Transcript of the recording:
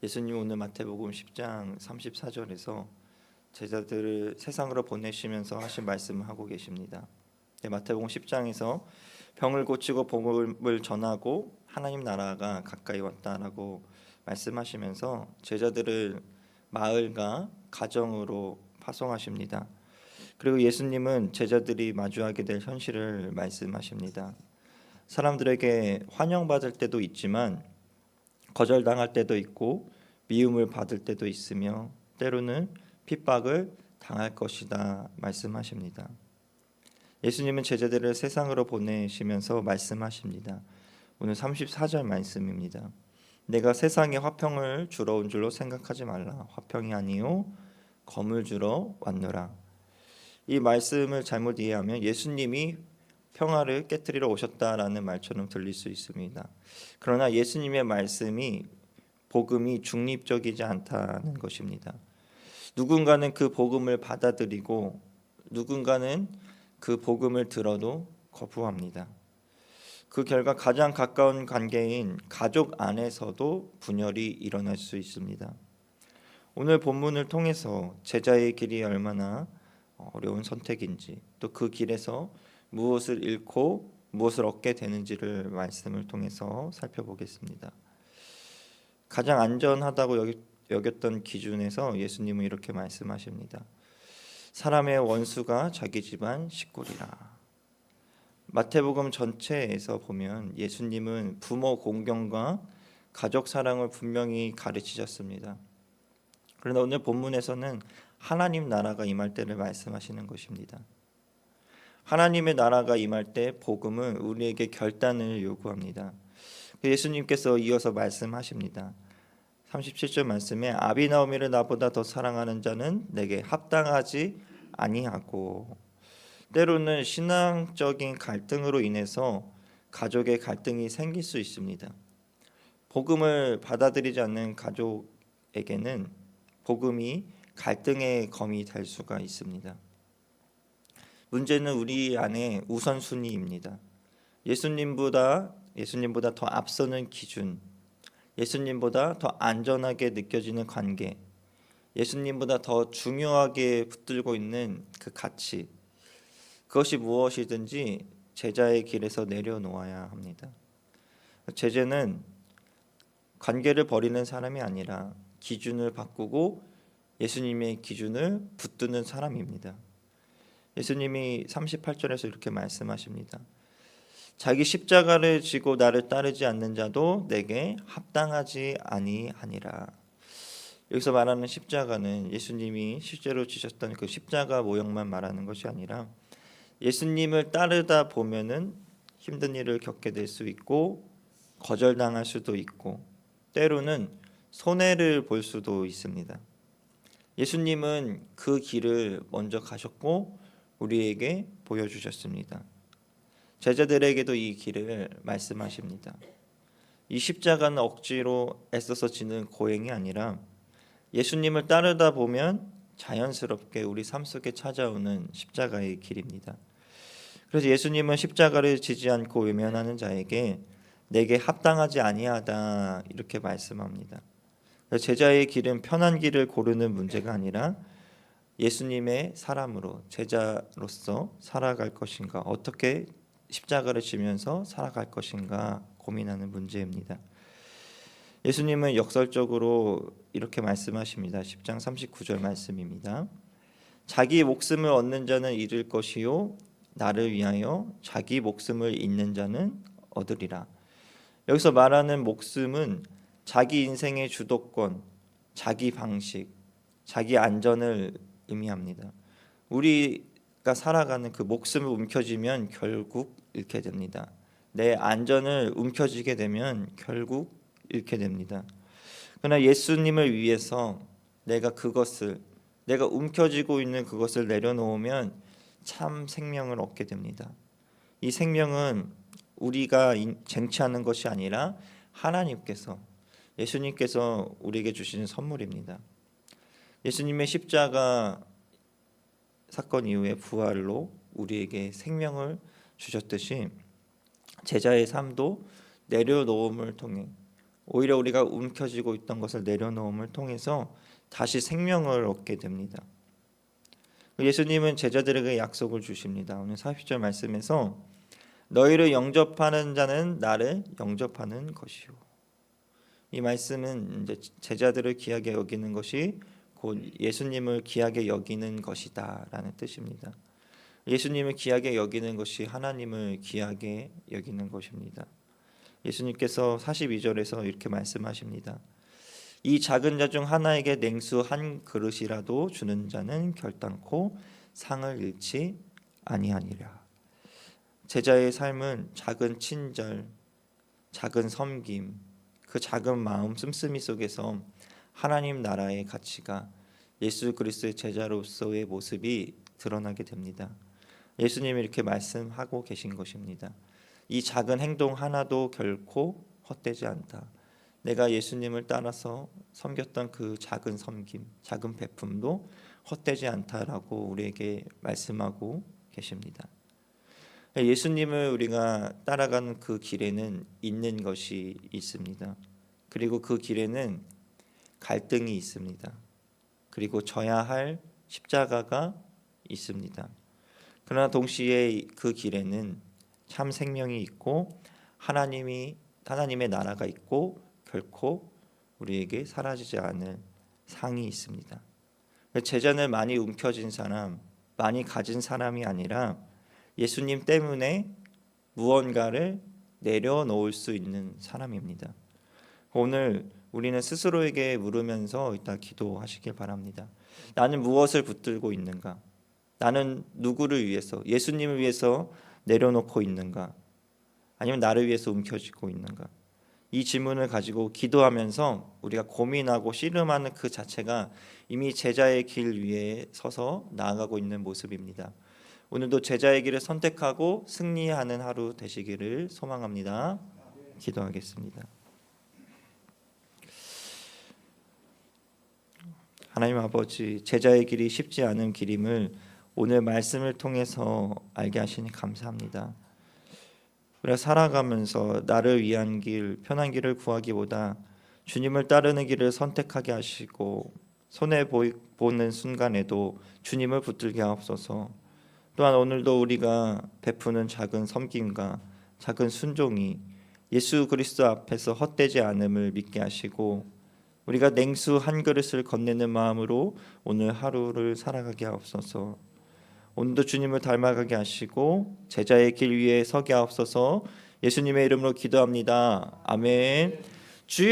예수님 오늘 마태복음 10장 34절에서 제자들을 세상으로 보내시면서 하신 말씀을 하고 계십니다. 마태복음 10장에서 병을 고치고 복음을 전하고 하나님 나라가 가까이 왔다라고 말씀하시면서 제자들을 마을과 가정으로 파송하십니다. 그리고 예수님은 제자들이 마주하게 될 현실을 말씀하십니다. 사람들에게 환영받을 때도 있지만 거절당할 때도 있고 미움을 받을 때도 있으며 때로는 핍박을 당할 것이다 말씀하십니다. 예수님은 제자들을 세상으로 보내시면서 말씀하십니다. 오늘 34절 말씀입니다. 내가 세상에 화평을 주러 온 줄로 생각하지 말라. 화평이 아니요 검을 주러 왔노라. 이 말씀을 잘못 이해하면 예수님이 평화를 깨뜨리러 오셨다라는 말처럼 들릴 수 있습니다. 그러나 예수님의 말씀이 복음이 중립적이지 않다는 것입니다. 누군가는 그 복음을 받아들이고 누군가는 그 복음을 들어도 거부합니다. 그 결과 가장 가까운 관계인 가족 안에서도 분열이 일어날 수 있습니다. 오늘 본문을 통해서 제자의 길이 얼마나 어려운 선택인지, 또 그 길에서 무엇을 잃고 무엇을 얻게 되는지를 말씀을 통해서 살펴보겠습니다. 가장 안전하다고 여겼던 기준에서 예수님은 이렇게 말씀하십니다. 사람의 원수가 자기 집안 식구리라. 마태복음 전체에서 보면 예수님은 부모 공경과 가족 사랑을 분명히 가르치셨습니다. 그러나 오늘 본문에서는 하나님 나라가 임할 때를 말씀하시는 것입니다. 하나님의 나라가 임할 때 복음은 우리에게 결단을 요구합니다. 예수님께서 이어서 말씀하십니다. 37절 말씀에 아비나오미를 나보다 더 사랑하는 자는 내게 합당하지 아니하고, 때로는 신앙적인 갈등으로 인해서 가족의 갈등이 생길 수 있습니다. 복음을 받아들이지 않는 가족에게는 복음이 갈등의 검이 될 수가 있습니다. 문제는 우리 안에 우선순위입니다. 예수님보다 더 앞서는 기준, 예수님보다 더 안전하게 느껴지는 관계, 예수님보다 더 중요하게 붙들고 있는 그 가치, 그것이 무엇이든지 제자의 길에서 내려놓아야 합니다. 제자는 관계를 버리는 사람이 아니라 기준을 바꾸고 예수님의 기준을 붙드는 사람입니다. 예수님이 38절에서 이렇게 말씀하십니다. 자기 십자가를 지고 나를 따르지 않는 자도 내게 합당하지 아니하니라. 여기서 말하는 십자가는 예수님이 실제로 지셨던 그 십자가 모형만 말하는 것이 아니라 예수님을 따르다 보면은 힘든 일을 겪게 될 수 있고 거절당할 수도 있고 때로는 손해를 볼 수도 있습니다. 예수님은 그 길을 먼저 가셨고 우리에게 보여주셨습니다. 제자들에게도 이 길을 말씀하십니다. 이 십자가는 억지로 애써서 지는 고행이 아니라 예수님을 따르다 보면 자연스럽게 우리 삶 속에 찾아오는 십자가의 길입니다. 그래서 예수님은 십자가를 지지 않고 외면하는 자에게 내게 합당하지 아니하다 이렇게 말씀합니다. 제자의 길은 편한 길을 고르는 문제가 아니라 예수님의 사람으로 제자로서 살아갈 것인가, 어떻게 십자가를 지면서 살아갈 것인가 고민하는 문제입니다. 예수님은 역설적으로 이렇게 말씀하십니다. 10장 39절 말씀입니다. 자기 목숨을 얻는 자는 잃을 것이요 나를 위하여 자기 목숨을 잃는 자는 얻으리라. 여기서 말하는 목숨은 자기 인생의 주도권, 자기 방식, 자기 안전을 의미합니다. 우리가 살아가는 그 목숨을 움켜쥐면 결국 잃게 됩니다. 내 안전을 움켜쥐게 되면 결국 잃게 됩니다. 그러나 예수님을 위해서 내가 움켜쥐고 있는 그것을 내려놓으면 참 생명을 얻게 됩니다. 이 생명은 우리가 쟁취하는 것이 아니라 하나님께서, 예수님께서 우리에게 주시는 선물입니다. 예수님의 십자가 사건 이후에 부활로 우리에게 생명을 주셨듯이 제자의 삶도 내려놓음을 통해 오히려 우리가 움켜쥐고 있던 것을 내려놓음을 통해서 다시 생명을 얻게 됩니다. 예수님은 제자들에게 약속을 주십니다. 오늘 40절 말씀에서 너희를 영접하는 자는 나를 영접하는 것이요. 이 말씀은 이제 제자들을 귀하게 여기는 것이 곧 예수님을 귀하게 여기는 것이다라는 뜻입니다. 예수님을 귀하게 여기는 것이 하나님을 귀하게 여기는 것입니다. 예수님께서 42절에서 이렇게 말씀하십니다. 이 작은 자 중 하나에게 냉수 한 그릇이라도 주는 자는 결단코 상을 잃지 아니하니라. 제자의 삶은 작은 친절, 작은 섬김, 그 작은 마음 씀씀이 속에서 하나님 나라의 가치가 예수 그리스도의 제자로서의 모습이 드러나게 됩니다. 예수님이 이렇게 말씀하고 계신 것입니다. 이 작은 행동 하나도 결코 헛되지 않다. 내가 예수님을 따라서 섬겼던 그 작은 섬김, 작은 베품도 헛되지 않다라고 우리에게 말씀하고 계십니다. 예수님을 우리가 따라가는 그 길에는 있는 것이 있습니다. 그리고 그 길에는 갈등이 있습니다. 그리고 져야 할 십자가가 있습니다. 그러나 동시에 그 길에는 참 생명이 있고 하나님의 나라가 있고 결코 우리에게 사라지지 않을 상이 있습니다. 제자는 많이 움켜쥔 사람, 많이 가진 사람이 아니라 예수님 때문에 무언가를 내려놓을 수 있는 사람입니다. 오늘 우리는 스스로에게 물으면서 이따 기도하시길 바랍니다. 나는 무엇을 붙들고 있는가? 나는 누구를 위해서, 예수님을 위해서 내려놓고 있는가? 아니면 나를 위해서 움켜쥐고 있는가? 이 질문을 가지고 기도하면서 우리가 고민하고 씨름하는 그 자체가 이미 제자의 길 위에 서서 나아가고 있는 모습입니다. 오늘도 제자의 길을 선택하고 승리하는 하루 되시기를 소망합니다. 기도하겠습니다. 하나님 아버지, 제자의 길이 쉽지 않은 길임을 오늘 말씀을 통해서 알게 하시니 감사합니다. 우리가 살아가면서 나를 위한 길, 편한 길을 구하기보다 주님을 따르는 길을 선택하게 하시고 손해 보는 순간에도 주님을 붙들게 하옵소서. 또한 오늘도 우리가 베푸는 작은 섬김과 작은 순종이 예수 그리스도 앞에서 헛되지 않음을 믿게 하시고 우리가 냉수 한 그릇을 건네는 마음으로 오늘 하루를 살아가게 하옵소서. 오늘도 주님을 닮아가게 하시고 제자의 길 위에 서게 하옵소서. 예수님의 이름으로 기도합니다. 아멘.